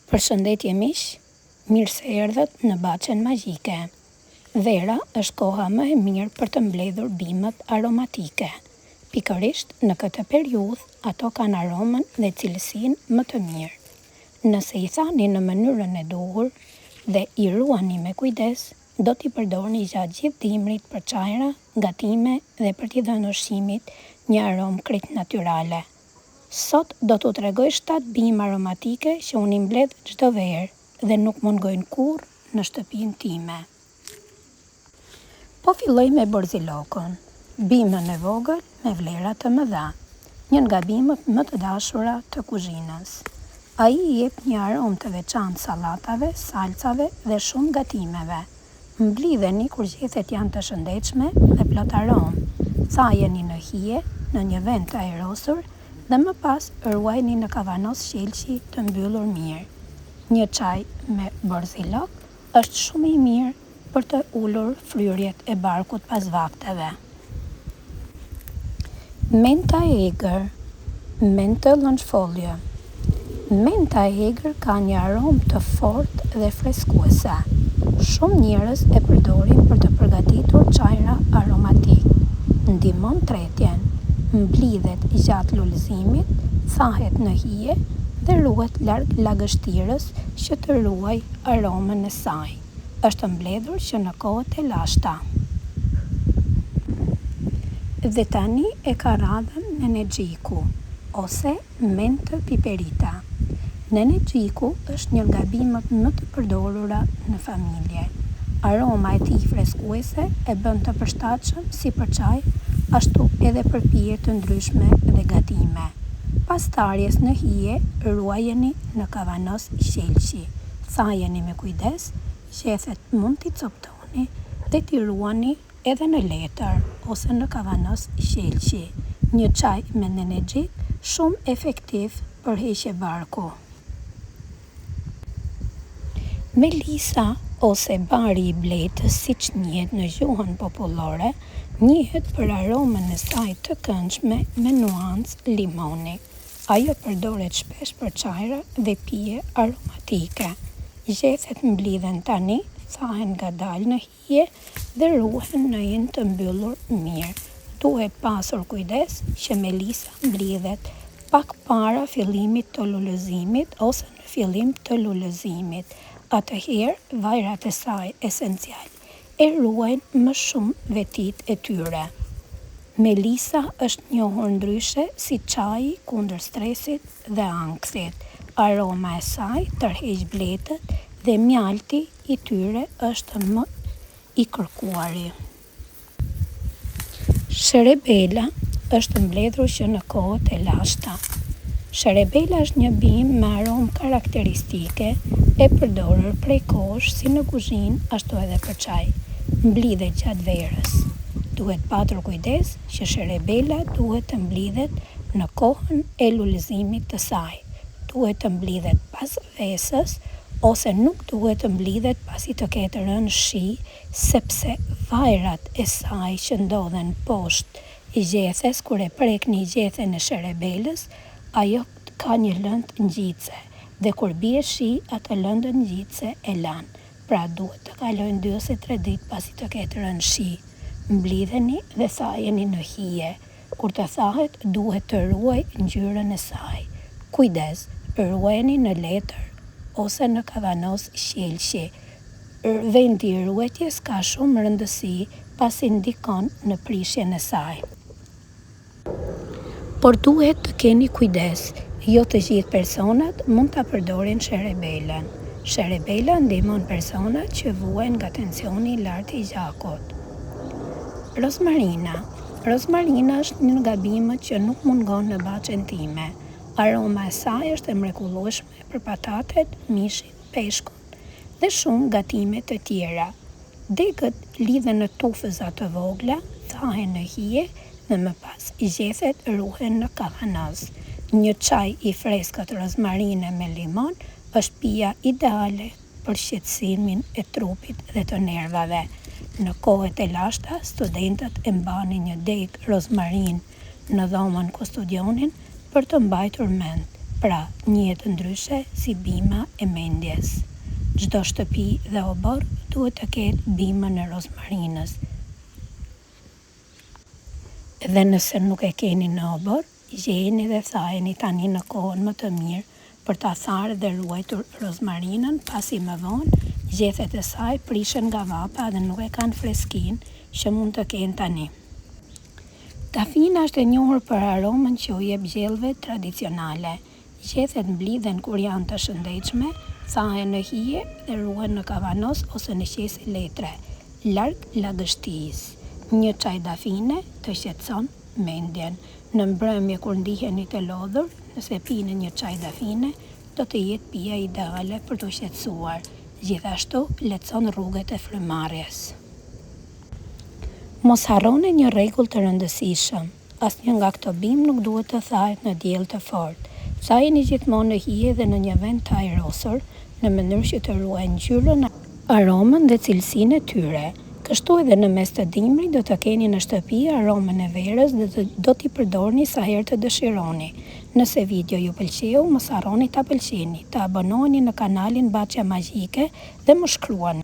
Përshëndetje miq, mirë se erdhët në Baçen Magjike. Vera është koha më e mirë për të mbledhur bimët aromatike. Pikërisht në këtë periudhë ato kanë aromën dhe cilësinë më të mirë. Nëse i thani në mënyrën e duhur dhe i ruani me kujdes, do t'i përdorni gjatë gjithë dimrit për çajra, gatime dhe për t'i dhënë ushqimit një aromë krejt natyrale. Sot do t'u tregoj 7 bimë aromatike që unë i mbledh çdo verë dhe nuk mungojnë kurrë në shtëpinë time. Po filloj me borzilokun, bimën e vogël me vlera të mëdha, një nga bimët më të dashura të kuzhinës. Ai i jep një aromë të veçantë sallatave, salcave dhe shumë gatimeve. Mblidheni kur gjethet janë të shëndetshme dhe plot aromë. Thajeni në hije, në një vend të ajrosur dhe më pas ruajeni në kavanos shelqi të mbyllur mirë. Një çaj me borzilok është shumë i mirë për të ulur fryrjet e barkut pas vakteve. Menta e egër, mentë lënçfolie. Menta e egër ka një aromë të fortë dhe freskuese. Shumë njerëz e përdorin për të përgatitur çajra aromatik. Ndihmon tretjen, mblidhet gjatë lullëzimit, thahet në hije dhe ruhet larg lagështirës që të ruaj aromën e saj. Është mbledhur që në kohët e lashta. Dhe tani e ka radhën nenexhiku ose mentë piperita. Nenexhiku është një nga bimët më të përdorura në familje. Aroma e tij freskuese e bën të përshtatshëm si për çaj, ashtu edhe për pije të ndryshme dhe gatime. Pas tarjes në hije, ruajeni në kavanos shelqi. Thajeni me kujdes, gjethet mund t'i coptoni dhe t'i ruani edhe në letër ose në kavanos shelqi. Një çaj me nenexhik shumë efektiv për heqje barku. Melisa ose bari i bletës, siç njihet në gjuhën popullore, njihet për aromën e saj të këndshme me nuancë limoni. Ajo përdoret shpesh për çajra dhe pije aromatike. Gjethet mblidhen tani, thahen ngadalë në hije dhe ruhen në një të mbyllur mirë. Duhet pasur kujdes që melisa mblidhet pak para fillimit të lullëzimit ose në fillim të lullëzimit. Atëherë vajrat e saj esencial e ruajnë më shumë vetit e tyre. Melisa është njohur ndryshe si çaji kundër stresit dhe ankthit. Aroma e saj tërheq bletët dhe mjalti i tyre është më i kërkuari. Sherebela është mbledhur që në kohët e lashta. Sherebela është një bimë me aromë karakteristike e përdorur prej kohësh si në kuzhinë ashtu edhe për çaj. Mblidhet gjatë verës. Duhet patur kujdes që sherebela duhet të mblidhet në kohën e lullëzimit të saj. Duhet të mblidhet pas vesës ose nuk duhet të mblidhet pasi të ketë rënë shi, sepse vajrat e saj që ndodhen poshtë gjethes, kur e prekni gjethen e sherebelës, ajo ka një lëndë ngjitse dhe kur bie shi, atë lëndën ngjitse e lan. Pra duhet të kalojnë 2 ose 3 ditë pasi të ketë rënë shi. Mblidheni dhe thajeni në hije. Kur të thahet, duhet të ruaj ngjyrën e saj. Kujdes, ruajeni në letër ose në kavanos shelqi. Vendi i ruajtjes ka shumë rëndësi pasi ndikon në prishjen e saj. Por duhet të keni kujdes, jo të gjithë personat mund ta përdorin sherebelën. Sherebela ndihmon personat që vuajnë nga tensioni i lartë i gjakut. Rozmarina. Rozmarina është një nga bimët që nuk mungon në baçen time. Aroma e saj është e mrekullueshme për patatet, mishin, peshkun dhe shumë gatime të tjera. Degët lidhen në tufëza të vogla, thahen në hije dhe më pas gjethet ruhen në kavanos. Një çaj i freskët rozmarine me limon është pija ideale për shqetësimin e trupit dhe të nervave. Në kohët e lashta, studentët e mbanin një degë rozmarin në dhomën ku studionin për të mbajtur mend. pra një jetë ndryshe si bima e mendjes. Çdo shtëpi dhe obor duhet të ketë bimën e rozmarinës. Dhe nëse nuk e keni në obor, gjeni dhe thajeni tani në kohën më të mirë për ta tharë dhe ruajtur rozmarinën, pasi më vonë gjethet e saj prishen nga vapa dhe nuk e kanë freskinë që mund të kenë tani. Dafina është e njohur për aromën që u jep gjellëve tradicionale. Gjethet mblidhen kur janë të shëndetshme, thahen në hije dhe ruhen në kavanos ose në qese letre, larg lagështisë. Një çaj dafine të shqetëson mendjen. Në mbrëmje kur ndiheni të lodhur, nëse pini një çaj dafine, do të jetë pija ideale për të shqetësuar. Gjithashtu, lehtëson rrugët e frymëmarrjes. Mos harroni një rregull të rëndësishëm. Asnjë nga këto bimë nuk duhet të thahet në diell të fortë. Thajeni gjithmonë në hije dhe në një vend të ajrosur, në mënyrë që të ruajnë ngjyrën, aromën dhe cilësinë e tyre. Kështu edhe në mes të dimrit do të keni në shtëpi aromën e verës dhe do t'i përdorni sa herë të dëshironi. Nëse video ju pëlqeu, mos harroni ta pëlqeni, të abonoheni në kanalin Baçja Magjike dhe më shkruani.